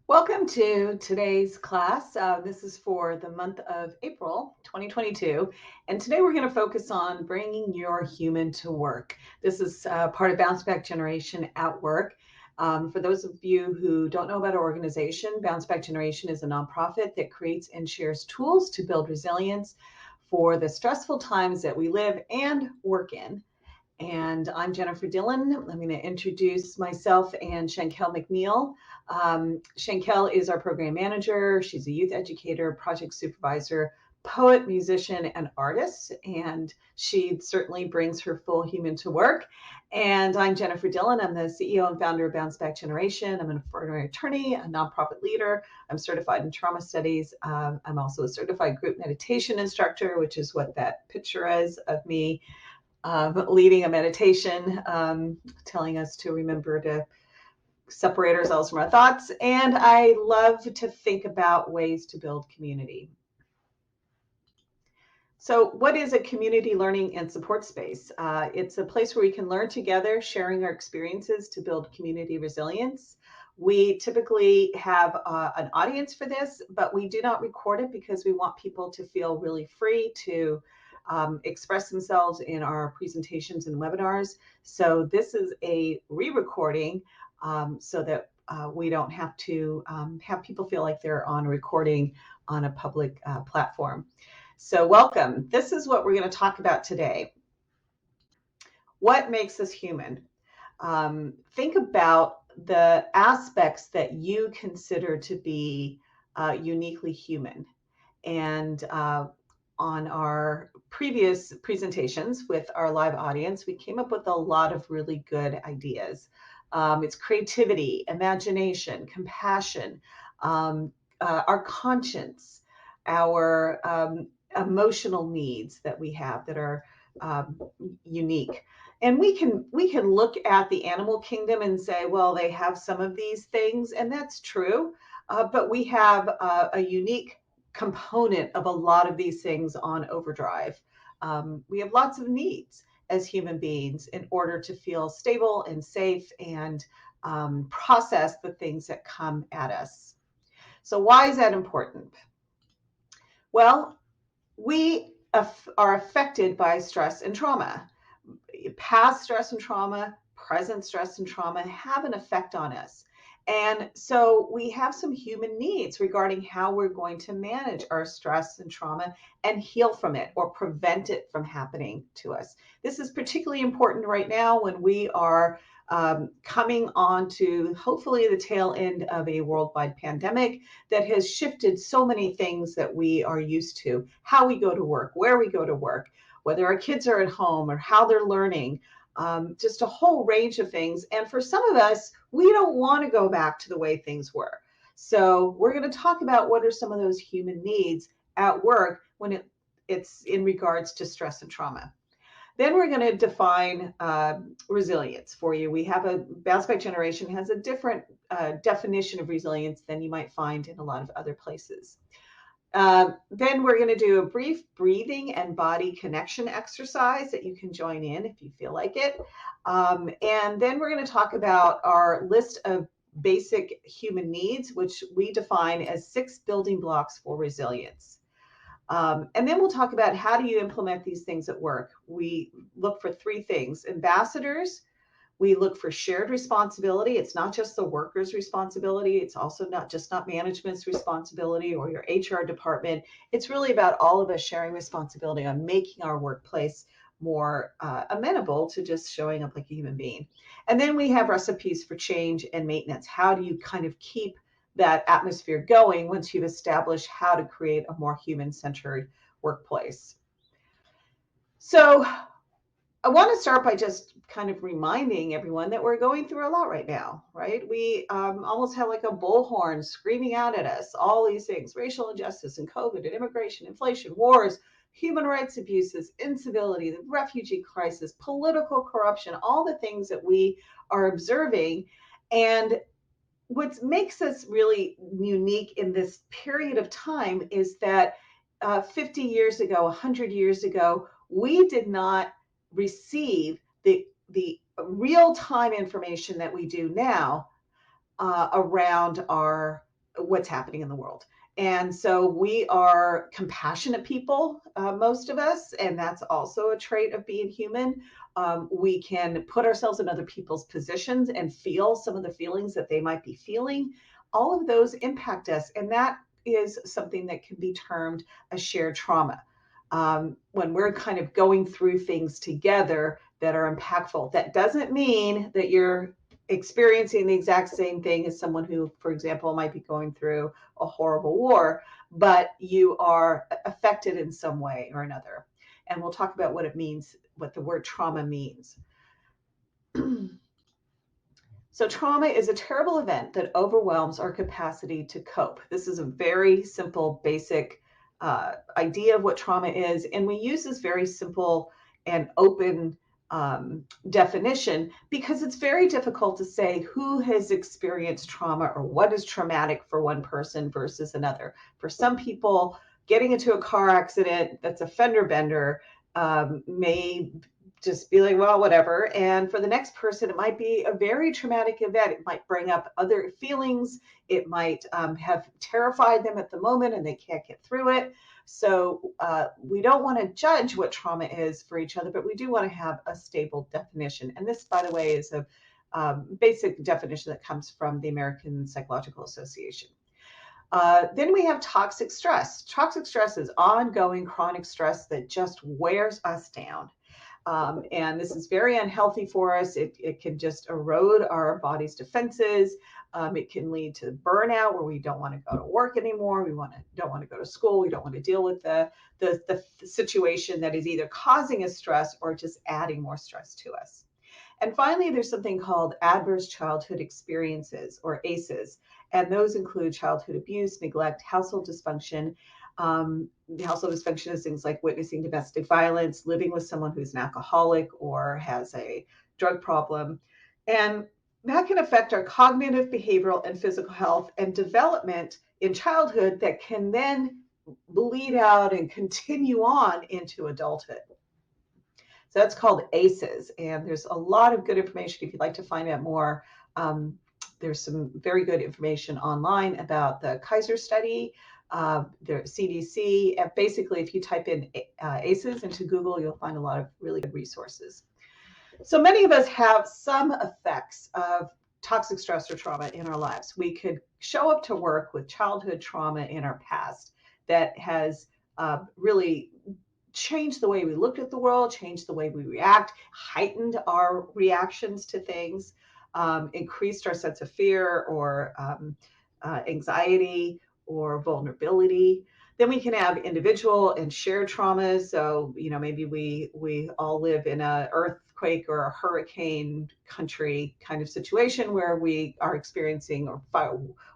Welcome to today's class. This is for the month of April 2022. And today we're going to focus on bringing your human to work. This is part of Bounce Back Generation at Work. For those of you who don't know about our organization, Bounce Back Generation is a nonprofit that creates and shares tools to build resilience for the stressful times that we live and work in. And I'm Jennifer Dillon. I'm going to introduce myself and Shankel McNeil. Shankel is our program manager. She's a youth educator, project supervisor, poet, musician, and artist. And she certainly brings her full human to work. And I'm Jennifer Dillon. I'm the CEO and founder of Bounce Back Generation. I'm an affirmative attorney, a nonprofit leader. I'm certified in trauma studies. I'm also a certified group meditation instructor, which is what that picture is of me leading a meditation, telling us to remember to separate ourselves from our thoughts. And I love to think about ways to build community. So what is a community learning and support space? It's a place where we can learn together, sharing our experiences to build community resilience. We typically have an audience for this, but we do not record it because we want people to feel really free to express themselves in our presentations and webinars. So this is a re-recording so that we don't have to have people feel like they're on a recording on a public platform. So welcome. This is what we're going to talk about today. What makes us human? Think about the aspects that you consider to be uniquely human. And on our previous presentations with our live audience, we came up with a lot of really good ideas. It's creativity, imagination, compassion, our conscience, our emotional needs that we have that are unique. And we can look at the animal kingdom and say, well, they have some of these things, and that's true. But we have a unique component of a lot of these things on overdrive. We have lots of needs as human beings in order to feel stable and safe and process the things that come at us. So why is that important? Well, we are affected by stress and trauma. Past stress and trauma, present stress and trauma have an effect on us. And so we have some human needs regarding how we're going to manage our stress and trauma and heal from it or prevent it from happening to us. This is particularly important right now when we are coming on to hopefully the tail end of a worldwide pandemic that has shifted so many things that we are used to, how we go to work, where we go to work, whether our kids are at home or how they're learning, just a whole range of things. And for some of us, we don't want to go back to the way things were. So we're going to talk about what are some of those human needs at work when it's in regards to stress and trauma. Then we're going to define resilience for you. We have a Bounce Back Generation has a different definition of resilience than you might find in a lot of other places. Then we're going to do a brief breathing and body connection exercise that you can join in if you feel like it. And then we're going to talk about our list of basic human needs, which we define as 6 building blocks for resilience. And then we'll talk about how do you implement these things at work. We look for 3 things: ambassadors. We look for shared responsibility. It's not just the worker's responsibility. It's also not management's responsibility or your HR department. It's really about all of us sharing responsibility on making our workplace more amenable to just showing up like a human being. And then we have recipes for change and maintenance. How do you kind of keep that atmosphere going once you've established how to create a more human-centered workplace? So I want to start by just kind of reminding everyone that we're going through a lot right now, right? We almost have like a bullhorn screaming out at us, all these things: racial injustice and COVID and immigration, inflation, wars, human rights abuses, incivility, the refugee crisis, political corruption, all the things that we are observing. And what makes us really unique in this period of time is that 50 years ago, 100 years ago, we did not receive the real-time information that we do now around our what's happening in the world. And so we are compassionate people, most of us, and that's also a trait of being human. We can put ourselves in other people's positions and feel some of the feelings that they might be feeling. All of those impact us, and that is something that can be termed a shared trauma. When we're kind of going through things together that are impactful, that doesn't mean that you're experiencing the exact same thing as someone who, for example, might be going through a horrible war, but you are affected in some way or another. And we'll talk about what it means, what the word trauma means. So, trauma is a terrible event that overwhelms our capacity to cope. This is a very simple, basic idea of what trauma is. And we use this very simple and open definition because it's very difficult to say who has experienced trauma or what is traumatic for one person versus another. For some people, getting into a car accident that's a fender bender may just be like, well, whatever. And for the next person, it might be a very traumatic event. It might bring up other feelings. It might have terrified them at the moment and they can't get through it. So we don't want to judge what trauma is for each other, but we do want to have a stable definition. And this, by the way, is a basic definition that comes from the American Psychological Association. Then we have toxic stress. Toxic stress is ongoing chronic stress that just wears us down. And this is very unhealthy for us. It can just erode our body's defenses. It can lead to burnout where we don't want to go to work anymore. Don't want to go to school. We don't want to deal with the situation that is either causing us stress or just adding more stress to us. And finally, there's something called adverse childhood experiences, or ACEs. And those include childhood abuse, neglect, household dysfunction. Household dysfunction is things like witnessing domestic violence, living with someone who's an alcoholic or has a drug problem. And that can affect our cognitive, behavioral, and physical health and development in childhood that can then bleed out and continue on into adulthood. So that's called ACEs. And there's a lot of good information if you'd like to find out more. There's some very good information online about the Kaiser study, the CDC. Basically, if you type in ACEs into Google, you'll find a lot of really good resources. So many of us have some effects of toxic stress or trauma in our lives. We could show up to work with childhood trauma in our past that has really changed the way we looked at the world, changed the way we react, heightened our reactions to things, increased our sense of fear or anxiety or vulnerability. Then we can have individual and shared traumas. So, maybe we all live in an earthquake or a hurricane country kind of situation where we are experiencing or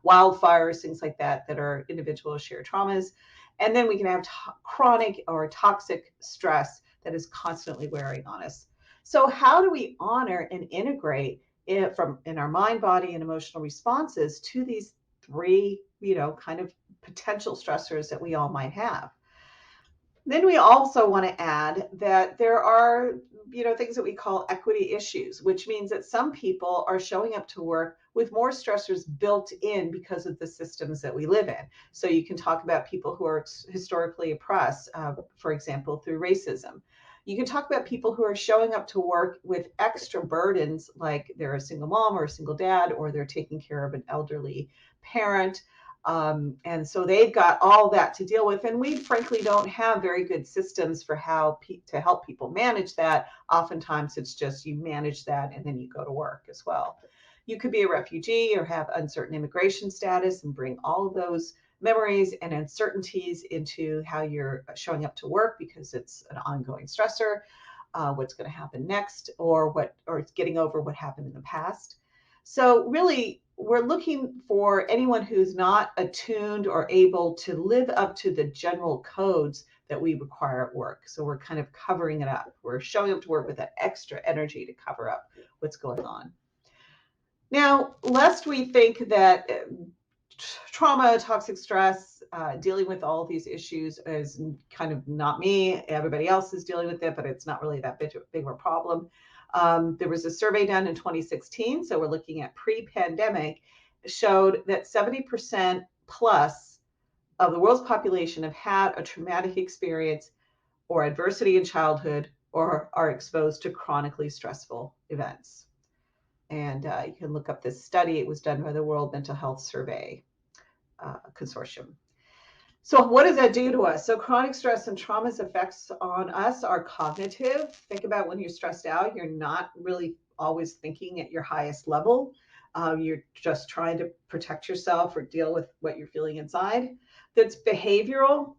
wildfires, things like that are individual shared traumas. And then we can have chronic or toxic stress that is constantly wearing on us. So how do we honor and integrate it in our mind, body, and emotional responses to these three, kind of potential stressors that we all might have? Then we also want to add that there are, things that we call equity issues, which means that some people are showing up to work with more stressors built in because of the systems that we live in. So you can talk about people who are historically oppressed, for example, through racism. You can talk about people who are showing up to work with extra burdens, like they're a single mom or a single dad, or they're taking care of an elderly parent. And so they've got all that to deal with. And we frankly don't have very good systems for how to help people manage that. Oftentimes it's just you manage that and then you go to work as well. You could be a refugee or have uncertain immigration status and bring all of those memories and uncertainties into how you're showing up to work because it's an ongoing stressor, what's going to happen next, or it's getting over what happened in the past. So really, we're looking for anyone who's not attuned or able to live up to the general codes that we require at work. So we're kind of covering it up. We're showing up to work with that extra energy to cover up what's going on. Now, lest we think that trauma, toxic stress, dealing with all of these issues is kind of not me. Everybody else is dealing with it, but it's not really that big of a problem. There was a survey done in 2016, so we're looking at pre-pandemic, showed that 70% plus of the world's population have had a traumatic experience or adversity in childhood or are exposed to chronically stressful events. And you can look up this study. It was done by the World Mental Health Survey Consortium. So what does that do to us? So chronic stress and trauma's effects on us are cognitive. Think about when you're stressed out, you're not really always thinking at your highest level. You're just trying to protect yourself or deal with what you're feeling inside. That's behavioral.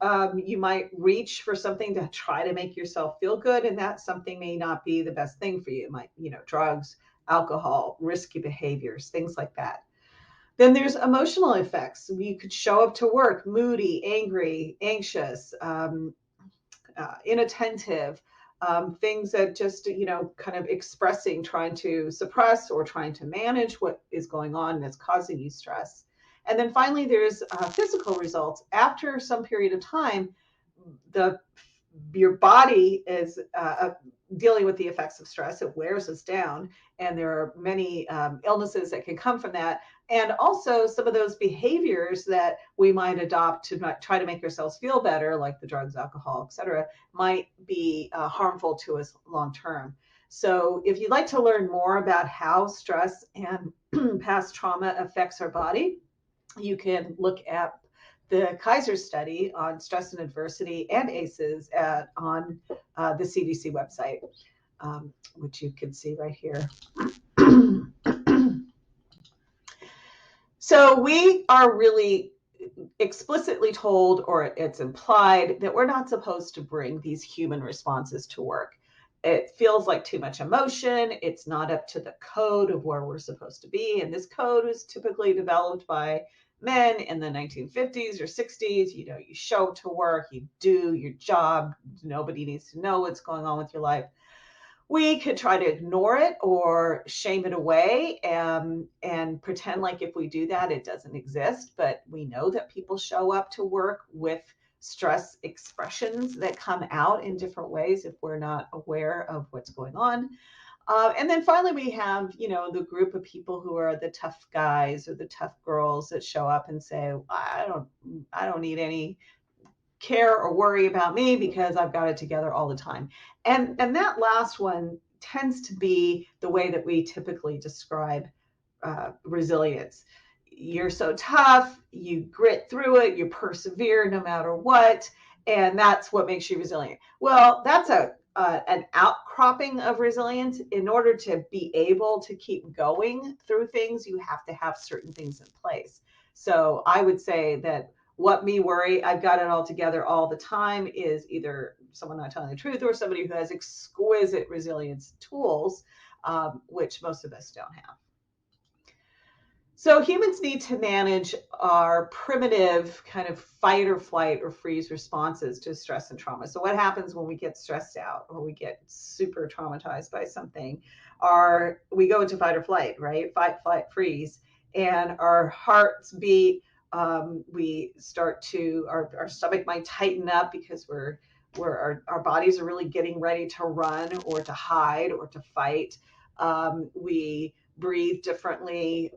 You might reach for something to try to make yourself feel good, and that something may not be the best thing for you. It might, drugs, alcohol, risky behaviors, things like that. Then there's emotional effects. You could show up to work moody, angry, anxious, inattentive, things that just, kind of expressing, trying to suppress or trying to manage what is going on that's causing you stress. And then finally, there's physical results. After some period of time, your body is dealing with the effects of stress. It wears us down, and there are many illnesses that can come from that. And also, some of those behaviors that we might adopt to try to make ourselves feel better, like the drugs, alcohol, etc., might be harmful to us long term. So, if you'd like to learn more about how stress and past trauma affects our body, you can look at the Kaiser study on stress and adversity and ACEs on the CDC website, which you can see right here. So we are really explicitly told, or it's implied, that we're not supposed to bring these human responses to work. It feels like too much emotion. It's not up to the code of where we're supposed to be. And this code was typically developed by men in the 1950s or 60s. You show up to work, you do your job. Nobody needs to know what's going on with your life. We could try to ignore it or shame it away and pretend like if we do that, it doesn't exist. But we know that people show up to work with stress expressions that come out in different ways if we're not aware of what's going on. And then finally, we have, the group of people who are the tough guys or the tough girls that show up and say, I don't need any care or worry about me because I've got it together all the time. And that last one tends to be the way that we typically describe resilience. You're so tough, you grit through it, you persevere no matter what, and that's what makes you resilient. Well, that's an outcropping of resilience. In order to be able to keep going through things, you have to have certain things in place. So I would say that what me worry, I've got it all together all the time, is either someone not telling the truth or somebody who has exquisite resilience tools, which most of us don't have. So humans need to manage our primitive kind of fight or flight or freeze responses to stress and trauma. So what happens when we get stressed out or we get super traumatized by something? We go into fight or flight, right? Fight, flight, freeze. And our hearts beat. We start to, our stomach might tighten up because our bodies are really getting ready to run or to hide or to fight. We breathe differently.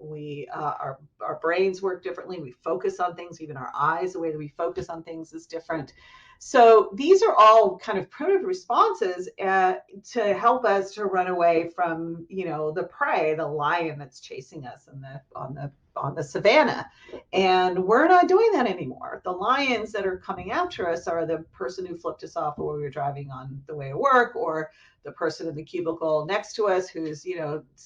Our brains work differently. We focus on things. Even our eyes, the way that we focus on things is different. So these are all kind of primitive responses to help us to run away from, the prey, the lion that's chasing us on the savannah. And we're not doing that anymore. The lions that are coming after us are the person who flipped us off while we were driving on the way to work, or the person in the cubicle next to us who's,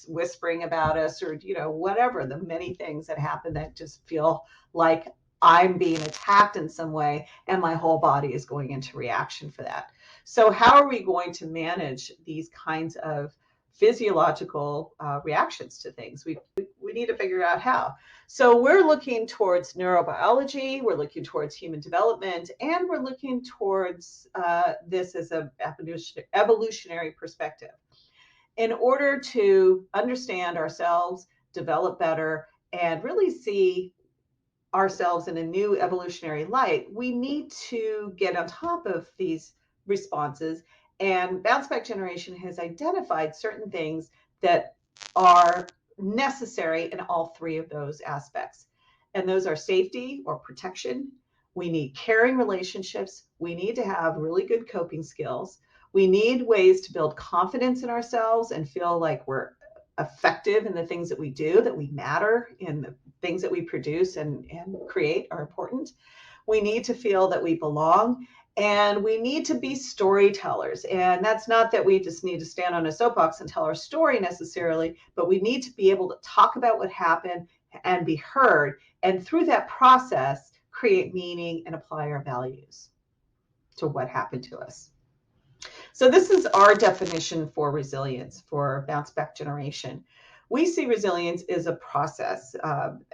whispering about us, or, whatever, the many things that happen that just feel like I'm being attacked in some way, and my whole body is going into reaction for that. So how are we going to manage these kinds of physiological reactions to things? We need to figure out how. So we're looking towards neurobiology, we're looking towards human development, and we're looking towards this as an evolutionary perspective. In order to understand ourselves, develop better, and really see ourselves in a new evolutionary light, we need to get on top of these responses. And bounce back generation has identified certain things that are necessary in all three of those aspects. And those are safety or protection. We need caring relationships. We need to have really good coping skills. We need ways to build confidence in ourselves and feel like we're effective in the things that we do, that we matter in the things that we produce and create are important. We need to feel that we belong, and we need to be storytellers. And that's not that we just need to stand on a soapbox and tell our story necessarily, but we need to be able to talk about what happened and be heard. And through that process, create meaning and apply our values to what happened to us. So this is our definition for resilience for Bounce Back Generation. We see resilience as a process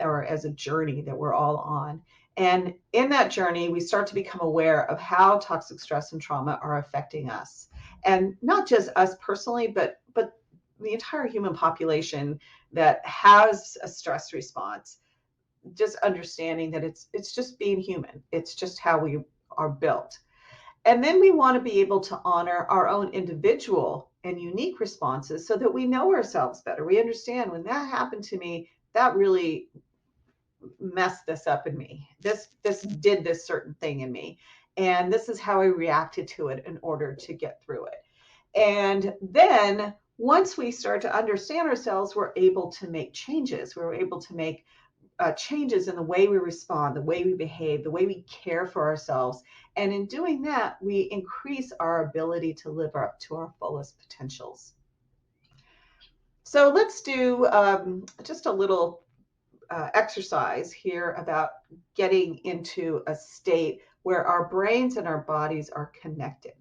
or as a journey that we're all on. And in that journey, we start to become aware of how toxic stress and trauma are affecting us. And not just us personally, but the entire human population that has a stress response. Just understanding that it's just being human. It's just how we are built. And then we want to be able to honor our own individual and unique responses so that we know ourselves better. We understand when that happened to me, that really messed this up in me. This did this certain thing in me. And this is how I reacted to it in order to get through it. And then once we start to understand ourselves, we're able to make changes. We're able to make changes in the way we respond, the way we behave, the way we care for ourselves. And in doing that, we increase our ability to live up to our fullest potentials. So let's do just a little exercise here about getting into a state where our brains and our bodies are connected.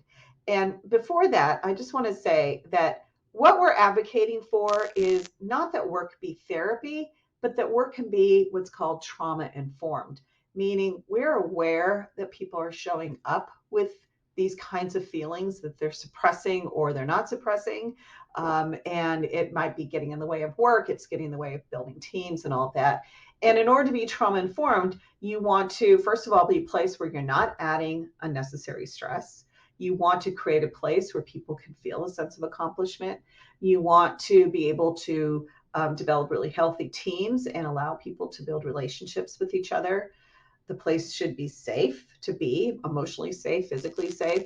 And before that, I just want to say that what we're advocating for is not that work be therapy, but that work can be what's called trauma informed, meaning we're aware that people are showing up with these kinds of feelings that they're suppressing or they're not suppressing. And it might be getting in the way of work, it's getting in the way of building teams and all of that. And in order to be trauma informed, you want to, first of all, be a place where you're not adding unnecessary stress. You want to create a place where people can feel a sense of accomplishment. You want to be able to develop really healthy teams and allow people to build relationships with each other. The place should be safe to be, emotionally safe, physically safe.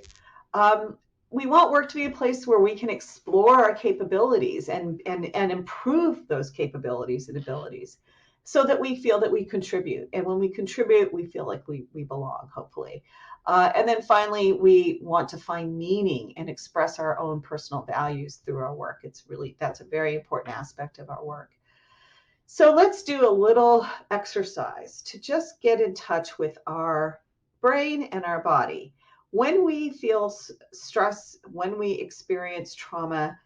We want work to be a place where we can explore our capabilities and improve those capabilities and abilities so that we feel that we contribute. And when we contribute, we feel like we belong, hopefully. And then finally, we want to find meaning and express our own personal values through our work. That's a very important aspect of our work. So let's do a little exercise to just get in touch with our brain and our body. When we feel stress, when we experience trauma,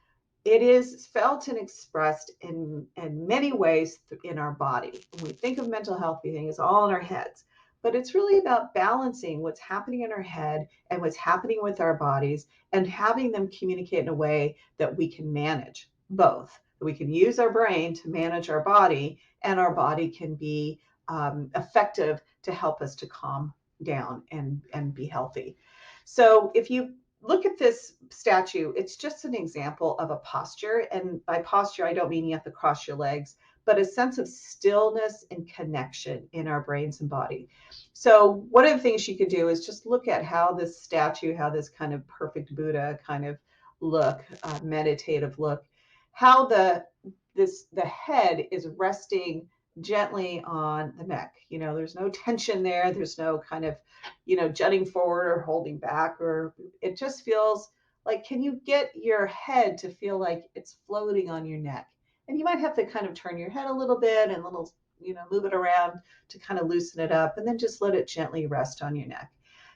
it is felt and expressed in many ways in our body. When we think of mental health, we think it's all in our heads. But it's really about balancing what's happening in our head and what's happening with our bodies and having them communicate in a way that we can manage both. We can use our brain to manage our body, and our body can be effective to help us to calm down and be healthy. So if you look at this statue, it's just an example of a posture. And by posture, I don't mean you have to cross your legs, but a sense of stillness and connection in our brains and body. So one of the things you could do is just look at how this statue, how this kind of perfect Buddha kind of look, meditative look, how the head is resting gently on the neck. There's no tension there. There's no kind of, jutting forward or holding back, or it just feels like, can you get your head to feel like it's floating on your neck? And you might have to kind of turn your head a little bit and move it around to kind of loosen it up, and then just let it gently rest on your neck.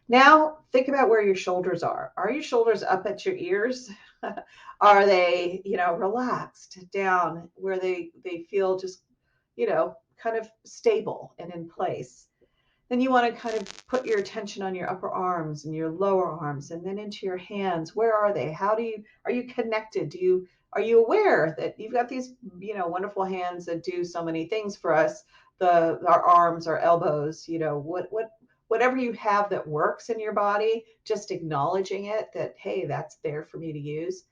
Now think about where your shoulders are. Are your shoulders up at your ears? Are they, relaxed down where they feel just, kind of stable and in place? Then you want to kind of put your attention on your upper arms and your lower arms, and then into your hands. Where are they? Are you connected? Are you aware that you've got these, wonderful hands that do so many things for us? Our arms, our elbows, whatever you have that works in your body, just acknowledging it, that, hey, that's there for me to use.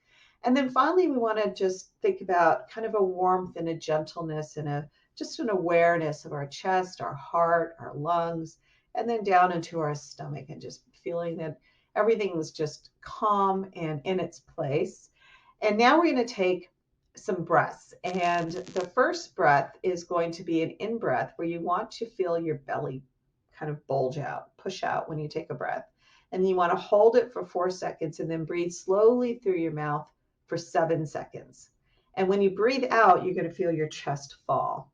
And then finally, we want to just think about kind of a warmth and a gentleness and just an awareness of our chest, our heart, our lungs, and then down into our stomach, and just feeling that everything is just calm and in its place. And now we're going to take some breaths. And the first breath is going to be an in breath where you want to feel your belly kind of bulge out, push out when you take a breath. And you want to hold it for 4 seconds and then breathe slowly through your mouth for 7 seconds. And when you breathe out, you're going to feel your chest fall.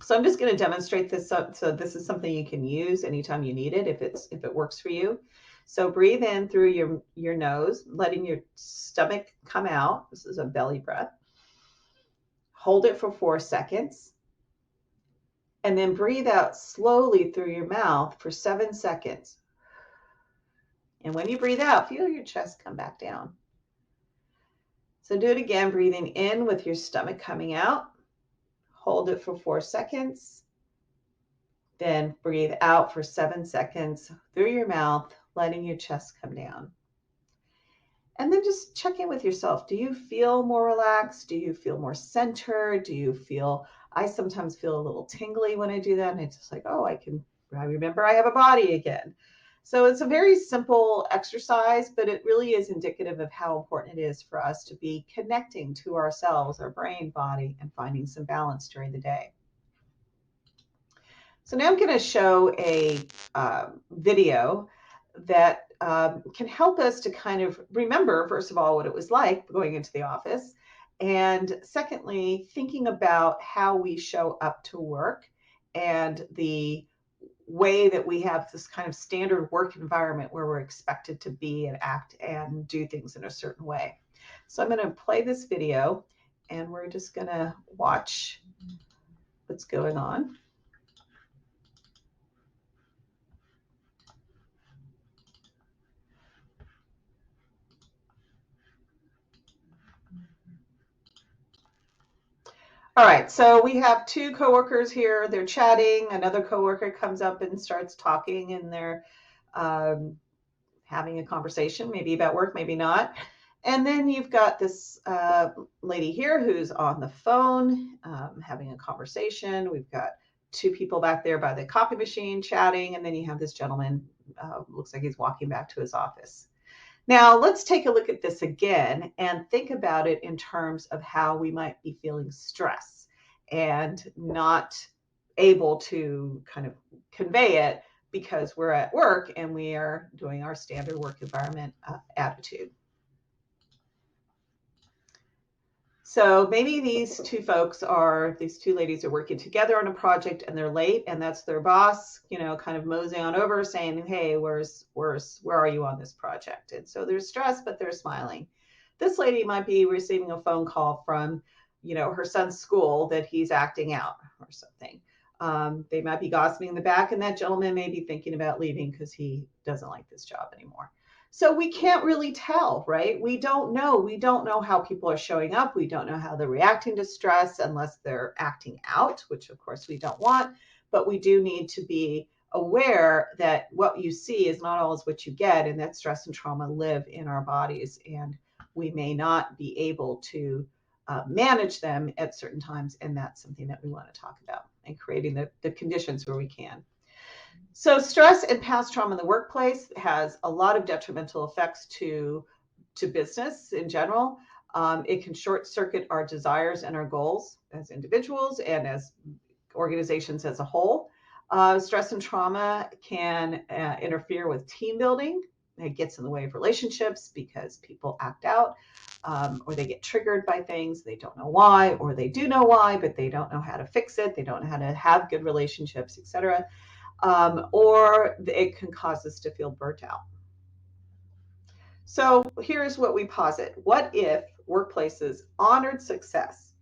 So I'm just going to demonstrate this. So this is something you can use anytime you need it, if it works for you. So breathe in through your nose, letting your stomach come out. This is a belly breath. Hold it for 4 seconds. And then breathe out slowly through your mouth for 7 seconds. And when you breathe out, feel your chest come back down. So do it again, breathing in with your stomach coming out. Hold it for 4 seconds. Then breathe out for 7 seconds through your mouth, letting your chest come down. And then just check in with yourself. Do you feel more relaxed? Do you feel more centered? I sometimes feel a little tingly when I do that. And it's just like, oh, I remember I have a body again. So it's a very simple exercise, but it really is indicative of how important it is for us to be connecting to ourselves, our brain, body, and finding some balance during the day. So now I'm going to show a video that can help us to kind of remember, first of all, what it was like going into the office. And secondly, thinking about how we show up to work and the way that we have this kind of standard work environment where we're expected to be and act and do things in a certain way. So I'm going to play this video and we're just going to watch what's going on. All right, so we have 2 coworkers here. They're chatting. Another coworker comes up and starts talking, and they're having a conversation, maybe about work, maybe not. And then you've got this lady here who's on the phone having a conversation. We've got 2 people back there by the copy machine chatting, and then you have this gentleman, looks like he's walking back to his office. Now, let's take a look at this again and think about it in terms of how we might be feeling stress and not able to kind of convey it because we're at work and we are doing our standard work environment attitude. So maybe these 2 ladies are working together on a project and they're late, and that's their boss, kind of moseying on over saying, hey, where are you on this project? And so they're stressed, but they're smiling. This lady might be receiving a phone call from, her son's school that he's acting out or something. They might be gossiping in the back, and that gentleman may be thinking about leaving because he doesn't like this job anymore. So we can't really tell, right? We don't know. We don't know how people are showing up. We don't know how they're reacting to stress unless they're acting out, which of course we don't want. But we do need to be aware that what you see is not always what you get, and that stress and trauma live in our bodies, and we may not be able to manage them at certain times. And that's something that we want to talk about, and creating the conditions where we can. So stress and past trauma in the workplace has a lot of detrimental effects to business in general. It can short circuit our desires and our goals as individuals and as organizations as a whole. Stress and trauma can interfere with team building. It gets in the way of relationships because people act out or they get triggered by things. They don't know why, or they do know why, but they don't know how to fix it. They don't know how to have good relationships, etc. Or it can cause us to feel burnt out. So here's what we posit. What if workplaces honored success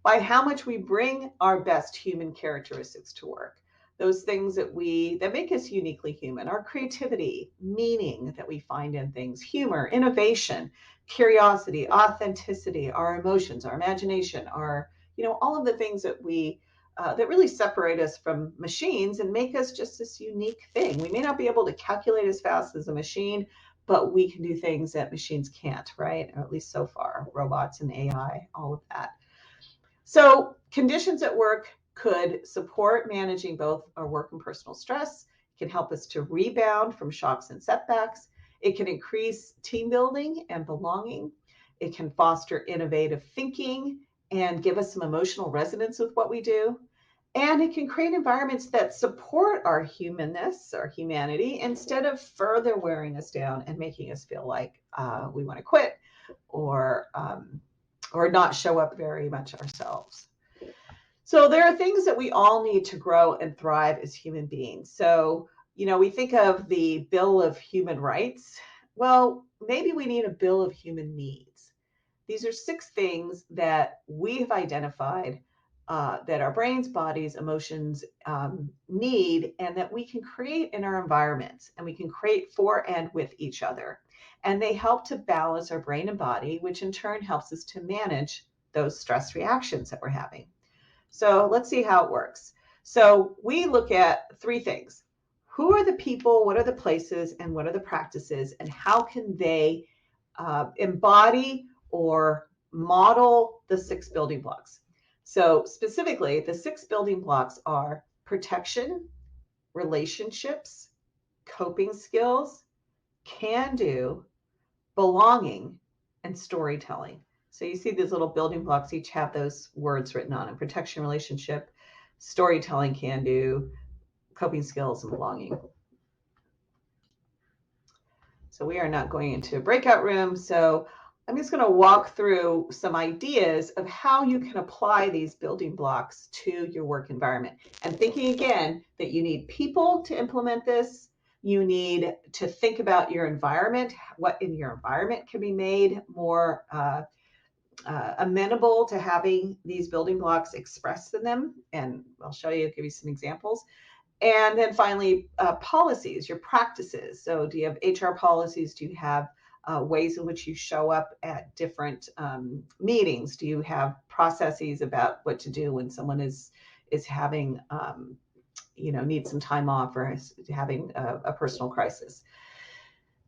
by how much we bring our best human characteristics to work? Those things that make us uniquely human, our creativity, meaning that we find in things, humor, innovation, curiosity, authenticity, our emotions, our imagination, all of the things that that really separate us from machines and make us just this unique thing. We may not be able to calculate as fast as a machine, but we can do things that machines can't, right? Or at least so far, robots and AI, all of that. So conditions at work could support managing both our work and personal stress. It can help us to rebound from shocks and setbacks. It can increase team building and belonging. It can foster innovative thinking and give us some emotional resonance with what we do. And it can create environments that support our humanness, our humanity, instead of further wearing us down and making us feel like we want to quit or not show up very much ourselves. So there are things that we all need to grow and thrive as human beings. So, we think of the Bill of Human Rights. Well, maybe we need a Bill of Human Needs. These are 6 things that we have identified that our brains, bodies, emotions need, and that we can create in our environments, and we can create for and with each other. And they help to balance our brain and body, which in turn helps us to manage those stress reactions that we're having. So let's see how it works. So we look at 3 things. Who are the people, what are the places, and what are the practices, and how can they embody or model the 6 building blocks? So specifically, the 6 building blocks are protection, relationships, coping skills, can do, belonging, and storytelling. So you see these little building blocks each have those words written on them: protection, relationship, storytelling, can do, coping skills, and belonging. So we are not going into a breakout room. So I'm just going to walk through some ideas of how you can apply these building blocks to your work environment. And thinking again that you need people to implement this. You need to think about your environment, what in your environment can be made more amenable to having these building blocks expressed in them. And I'll show you, give you some examples. And then finally, policies, your practices. So do you have HR policies? Do you have ways in which you show up at different meetings? Do you have processes about what to do when someone is having, needs some time off or is having a personal crisis?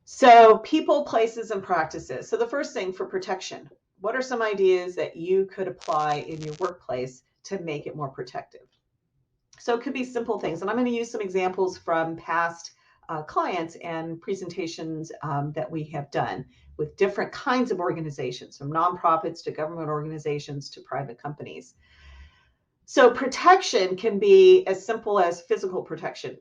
So people, places, and practices. So the first thing for protection, what are some ideas that you could apply in your workplace to make it more protective? So it could be simple things. And I'm going to use some examples from past clients and presentations that we have done with different kinds of organizations, from nonprofits to government organizations to private companies. So protection can be as simple as physical protection.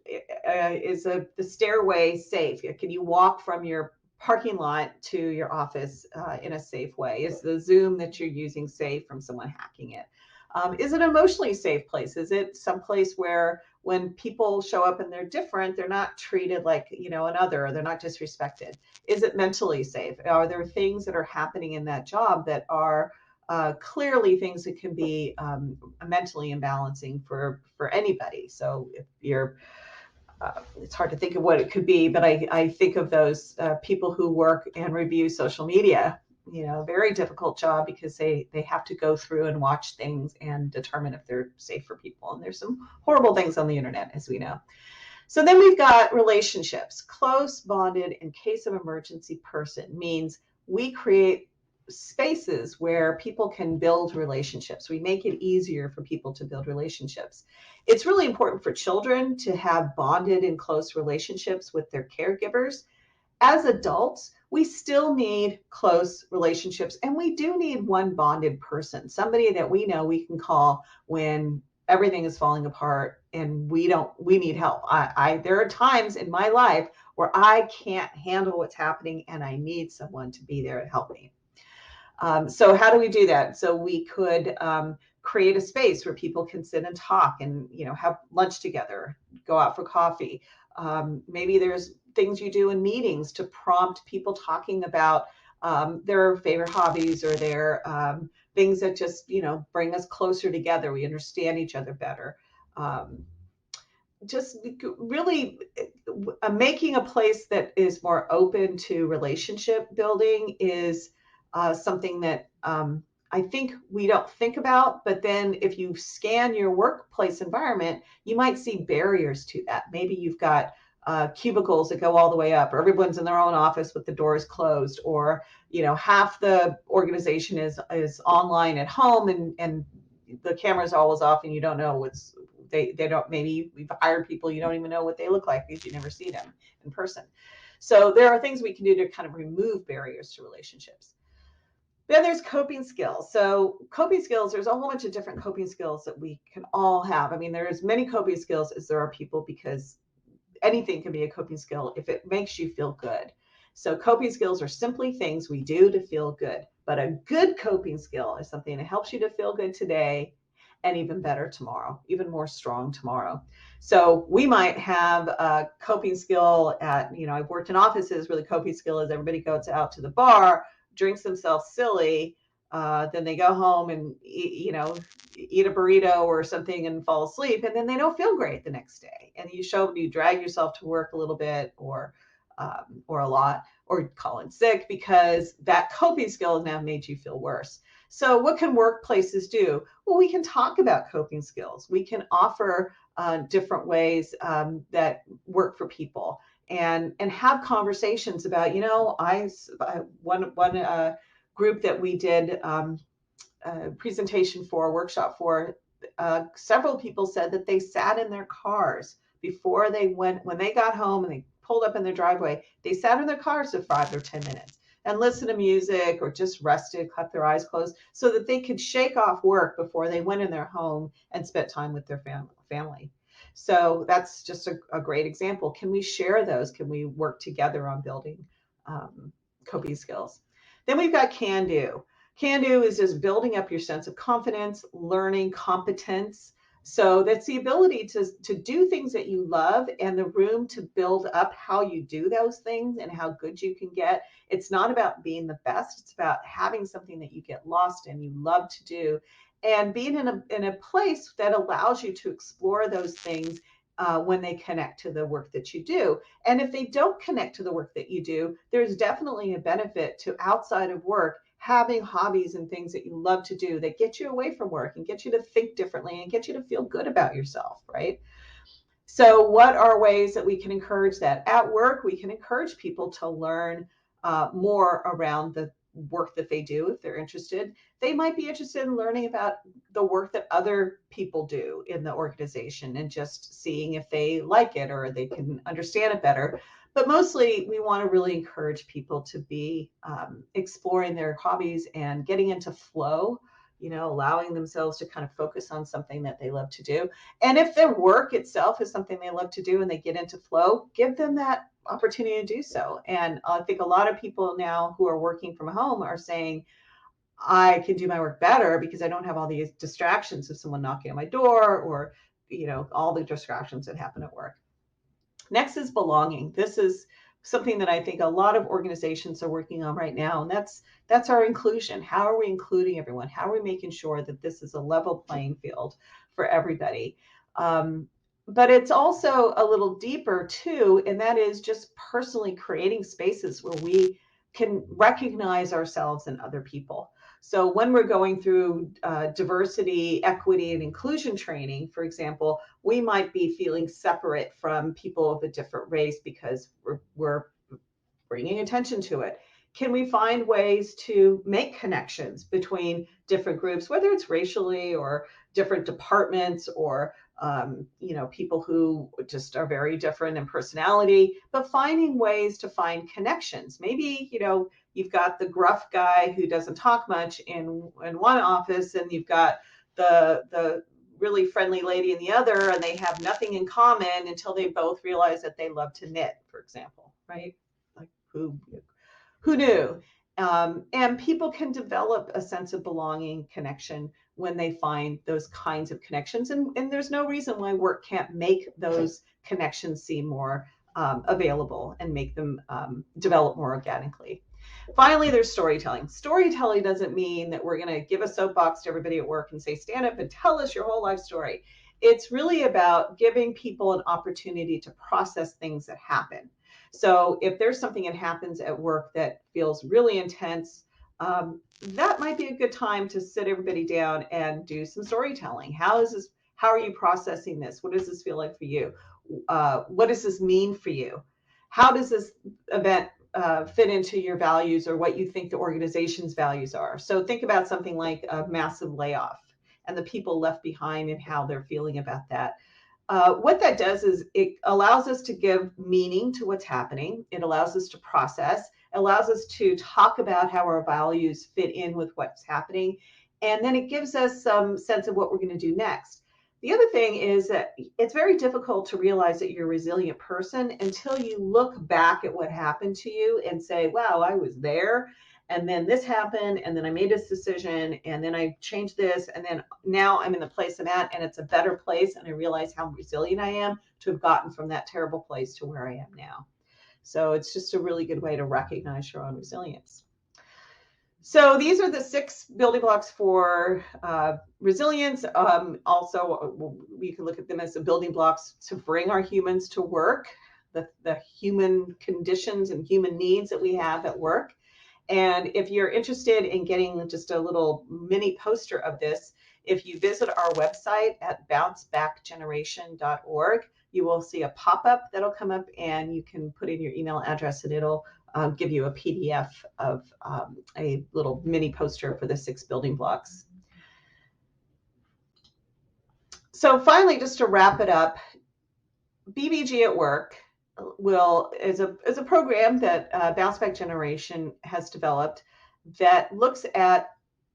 Is the stairway safe? Can you walk from your parking lot to your office in a safe way? Is the Zoom that you're using safe from someone hacking it? Is it an emotionally safe place? Is it someplace where when people show up and they're different, they're not treated like, another, or they're not disrespected? Is it mentally safe? Are there things that are happening in that job that are clearly things that can be mentally imbalancing for anybody? So if you're it's hard to think of what it could be, but I think of those people who work and review social media. Very difficult job because they have to go through and watch things and determine if they're safe for people. And there's some horrible things on the internet, as we know. So then we've got relationships. Close, bonded, in case of emergency person means we create spaces where people can build relationships. We make it easier for people to build relationships. It's really important for children to have bonded and close relationships with their caregivers. As adults, we still need close relationships, and we do need one bonded person, somebody that we know we can call when everything is falling apart and we need help. There are times in my life where I can't handle what's happening and I need someone to be there to help me. So how do we do that? So we could create a space where people can sit and talk and have lunch together, go out for coffee. Maybe there's things you do in meetings to prompt people talking about their favorite hobbies or their things that just bring us closer together. We understand each other better. Just really making a place that is more open to relationship building is something that I think we don't think about. But then if you scan your workplace environment, you might see barriers to that. Maybe you've got cubicles that go all the way up, or everyone's in their own office with the doors closed, or half the organization is online at home, and the camera's always off and you don't know they don't, maybe we've hired people you don't even know what they look like because you never see them in person. So there are things we can do to kind of remove barriers to relationships. Then there's coping skills. So coping skills, there's a whole bunch of different coping skills that we can all have. I mean, there's as many coping skills as there are people, because anything can be a coping skill if it makes you feel good. So coping skills are simply things we do to feel good. But a good coping skill is something that helps you to feel good today and even better tomorrow, even more strong tomorrow. So we might have a coping skill at, I've worked in offices where the coping skill is everybody goes out to the bar, drinks themselves silly, then they go home and eat a burrito or something and fall asleep, and then they don't feel great the next day. And you drag yourself to work a little bit, or a lot, or call in sick because that coping skill has now made you feel worse. So what can workplaces do? Well, we can talk about coping skills. We can offer different ways that work for people, and have conversations about, one group that we did a presentation for, a workshop for, several people said that they sat in their cars before they went, when they got home and they pulled up in their driveway, they sat in their cars for 5 or 10 minutes and listened to music or just rested, kept their eyes closed so that they could shake off work before they went in their home and spent time with their family. So that's just a great example. Can we share those? Can we work together on building coping skills? Then we've got can do. Can do is just building up your sense of confidence, learning, competence. So that's the ability to do things that you love and the room to build up how you do those things and how good you can get. It's not about being the best. It's about having something that you get lost in, you love to do, and being in a place that allows you to explore those things when they connect to the work that you do. And if they don't connect to the work that you do, there's definitely a benefit to, outside of work, having hobbies and things that you love to do that get you away from work and get you to think differently and get you to feel good about yourself, right? So what are ways that we can encourage that? At work, we can encourage people to learn more around the work that they do if they're interested. They might be interested in learning about the work that other people do in the organization and just seeing if they like it or they can understand it better. But mostly, we want to really encourage people to be exploring their hobbies and getting into flow, allowing themselves to kind of focus on something that they love to do. And if their work itself is something they love to do and they get into flow, give them that opportunity to do so. And I think a lot of people now who are working from home are saying, I can do my work better because I don't have all these distractions of someone knocking on my door or, all the distractions that happen at work. Next is belonging. This is something that I think a lot of organizations are working on right now, and that's our inclusion. How are we including everyone? How are we making sure that this is a level playing field for everybody? But it's also a little deeper too, and that is just personally creating spaces where we can recognize ourselves and other people. So when we're going through diversity, equity, and inclusion training, for example, we might be feeling separate from people of a different race because we're bringing attention to it. Can we find ways to make connections between different groups, whether it's racially or different departments or people who just are very different in personality, but finding ways to find connections. Maybe, you've got the gruff guy who doesn't talk much in one office, and you've got the really friendly lady in the other, and they have nothing in common until they both realize that they love to knit, for example, right? Like who knew? And people can develop a sense of belonging, connection when they find those kinds of connections. And there's no reason why work can't make those connections seem more available and make them develop more organically. Finally, there's storytelling. Storytelling doesn't mean that we're going to give a soapbox to everybody at work and say, stand up and tell us your whole life story. It's really about giving people an opportunity to process things that happen. So if there's something that happens at work that feels really intense, that might be a good time to sit everybody down and do some storytelling. How is this? How are you processing this? What does this feel like for you? What does this mean for you? How does this event fit into your values or what you think the organization's values are? So think about something like a massive layoff and the people left behind and how they're feeling about that. What that does is it allows us to give meaning to what's happening. It allows us to process, allows us to talk about how our values fit in with what's happening. And then it gives us some sense of what we're going to do next. The other thing is that it's very difficult to realize that you're a resilient person until you look back at what happened to you and say, wow, I was there. And then this happened, and then I made this decision, and then I changed this, and then now I'm in the place I'm at, and it's a better place, and I realize how resilient I am to have gotten from that terrible place to where I am now. So it's just a really good way to recognize your own resilience. So these are the 6 building blocks for resilience. Also, we can look at them as the building blocks to bring our humans to work, the human conditions and human needs that we have at work. And if you're interested in getting just a little mini poster of this, if you visit our website at bouncebackgeneration.org, you will see a pop-up that'll come up, and you can put in your email address, and it'll give you a PDF of a little mini poster for the 6 building blocks. So finally, just to wrap it up, BBG at Work is a program that Bounce Back Generation has developed that looks at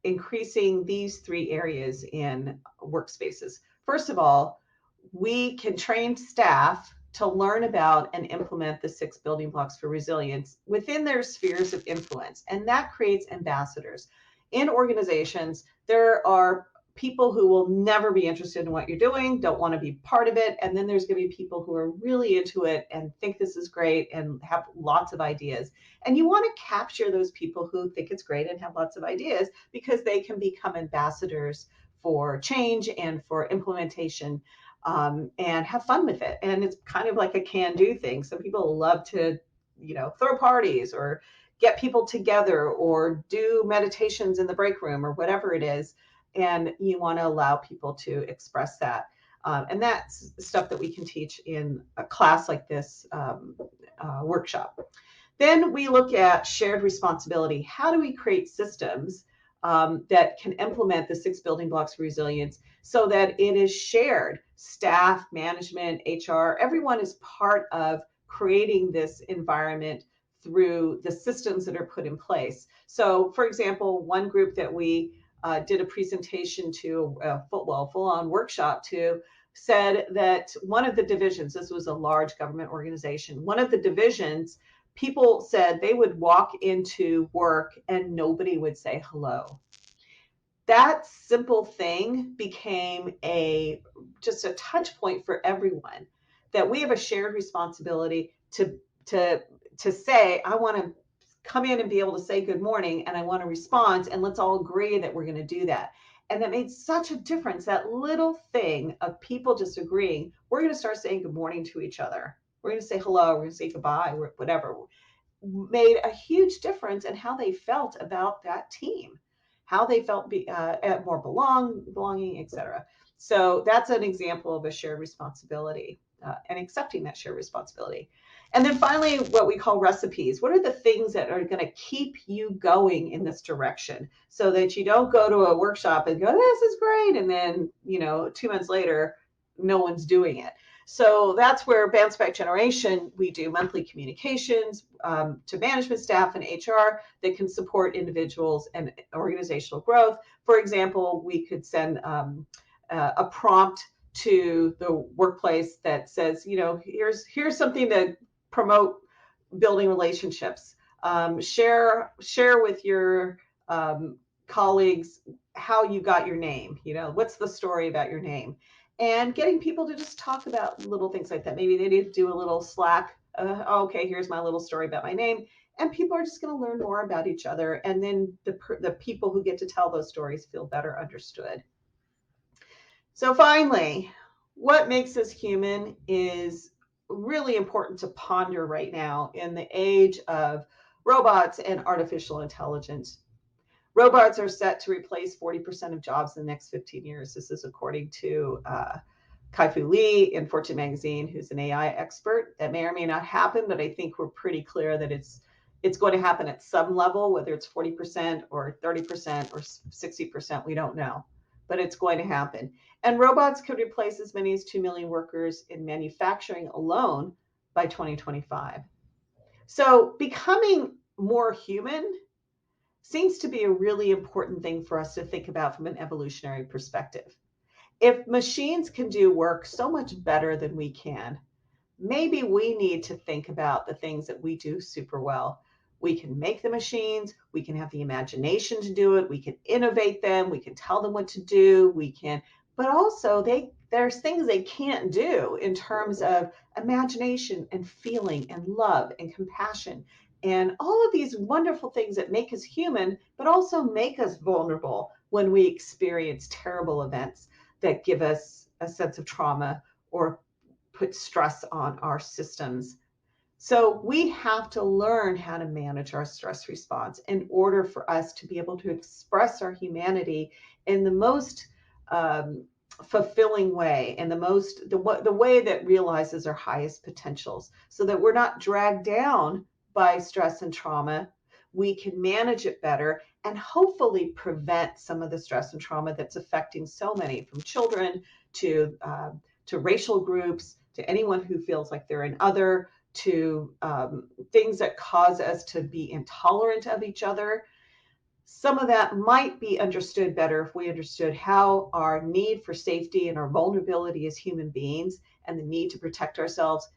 increasing these 3 areas in workspaces. First of all, we can train staff to learn about and implement the 6 building blocks for resilience within their spheres of influence, and that creates ambassadors. In organizations, there are people who will never be interested in what you're doing, don't want to be part of it, and then there's going to be people who are really into it and think this is great and have lots of ideas. And you want to capture those people who think it's great and have lots of ideas, because they can become ambassadors for change and for implementation, and have fun with it. And it's kind of like a can-do thing. Some people love to, throw parties or get people together or do meditations in the break room or whatever it is. And you want to allow people to express that. And that's stuff that we can teach in a class like this workshop. Then we look at shared responsibility. How do we create systems that can implement the 6 building blocks of resilience so that it is shared? Staff, management, HR, everyone is part of creating this environment through the systems that are put in place. So, for example, one group that we did a presentation to, full-on workshop to, said that one of the divisions, this was a large government organization, one of the divisions, people said they would walk into work and nobody would say hello. That simple thing became just a touch point for everyone, that we have a shared responsibility to say, I want to come in and be able to say good morning, and I want to respond, and let's all agree that we're going to do that. And that made such a difference. That little thing of people just agreeing, we're going to start saying good morning to each other. We're going to say hello, we're going to say goodbye, whatever, made a huge difference in how they felt about that team, how they felt more belonging, etc. So that's an example of a shared responsibility, and accepting that shared responsibility. And then finally, what we call recipes. What are the things that are going to keep you going in this direction, so that you don't go to a workshop and go, this is great, and then 2 months later, no one's doing it. So that's where Bounce Back Generation, we do monthly communications to management staff and HR that can support individuals and organizational growth. For example, we could send a prompt to the workplace that says, here's something to promote building relationships. Share with your colleagues how you got your name. What's the story about your name? And getting people to just talk about little things like that. Maybe they need to do a little Slack. Okay, here's my little story about my name. And people are just going to learn more about each other. And then the people who get to tell those stories feel better understood. So finally, what makes us human is really important to ponder right now in the age of robots and artificial intelligence. Robots are set to replace 40% of jobs in the next 15 years. This is according to Kai-Fu Lee in Fortune magazine, who's an AI expert. That may or may not happen, but I think we're pretty clear that it's going to happen at some level, whether it's 40% or 30% or 60%, we don't know. but it's going to happen. And robots could replace as many as 2 million workers in manufacturing alone by 2025. So becoming more human seems to be a really important thing for us to think about from an evolutionary perspective. If machines can do work so much better than we can, maybe we need to think about the things that we do super well. We can make the machines, we can have the imagination to do it, we can innovate them, we can tell them what to do, but also there's things they can't do in terms of imagination and feeling and love and compassion and all of these wonderful things that make us human, but also make us vulnerable when we experience terrible events that give us a sense of trauma or put stress on our systems. So we have to learn how to manage our stress response in order for us to be able to express our humanity in the most fulfilling way and the way that realizes our highest potentials, so that we're not dragged down by stress and trauma. We can manage it better and hopefully prevent some of the stress and trauma that's affecting so many, from children to racial groups, to anyone who feels like they're an other, to things that cause us to be intolerant of each other. Some of that might be understood better if we understood how our need for safety and our vulnerability as human beings and the need to protect ourselves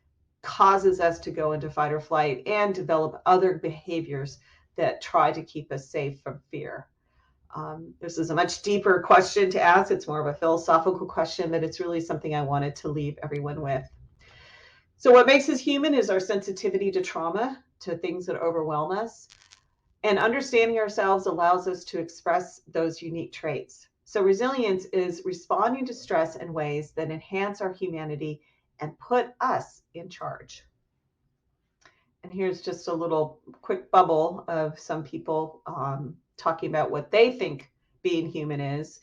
causes us to go into fight or flight and develop other behaviors that try to keep us safe from fear. This is a much deeper question to ask. It's more of a philosophical question, but it's really something I wanted to leave everyone with. So what makes us human is our sensitivity to trauma, to things that overwhelm us. And understanding ourselves allows us to express those unique traits. So resilience is responding to stress in ways that enhance our humanity and put us in charge. And here's just a little quick bubble of some people talking about what they think being human is.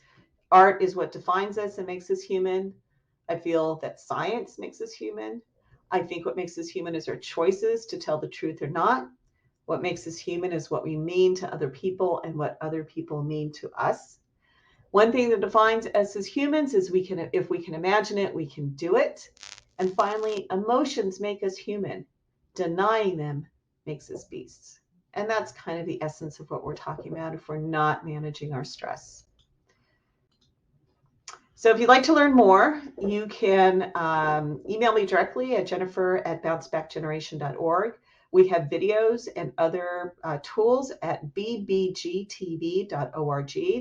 Art is what defines us and makes us human. I feel that science makes us human. I think what makes us human is our choices to tell the truth or not. What makes us human is what we mean to other people and what other people mean to us. One thing that defines us as humans is if we can imagine it, we can do it. And finally, emotions make us human. Denying them makes us beasts. And that's kind of the essence of what we're talking about if we're not managing our stress. So if you'd like to learn more, you can email me directly at jennifer@bouncebackgeneration.org. We have videos and other tools at bbgtv.org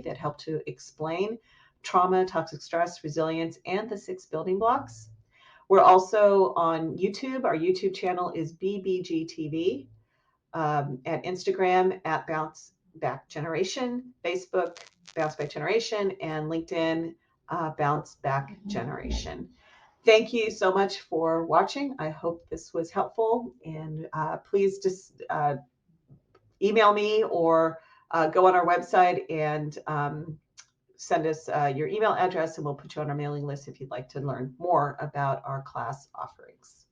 that help to explain trauma, toxic stress, resilience, and the 6 building blocks. We're also on YouTube. Our YouTube channel is bbgtv. At Instagram at Bounce Back Generation, Facebook Bounce Back Generation, and LinkedIn Bounce Back Generation. Thank you so much for watching. I hope this was helpful, and please just email me or go on our website and send us your email address, and we'll put you on our mailing list if you'd like to learn more about our class offerings.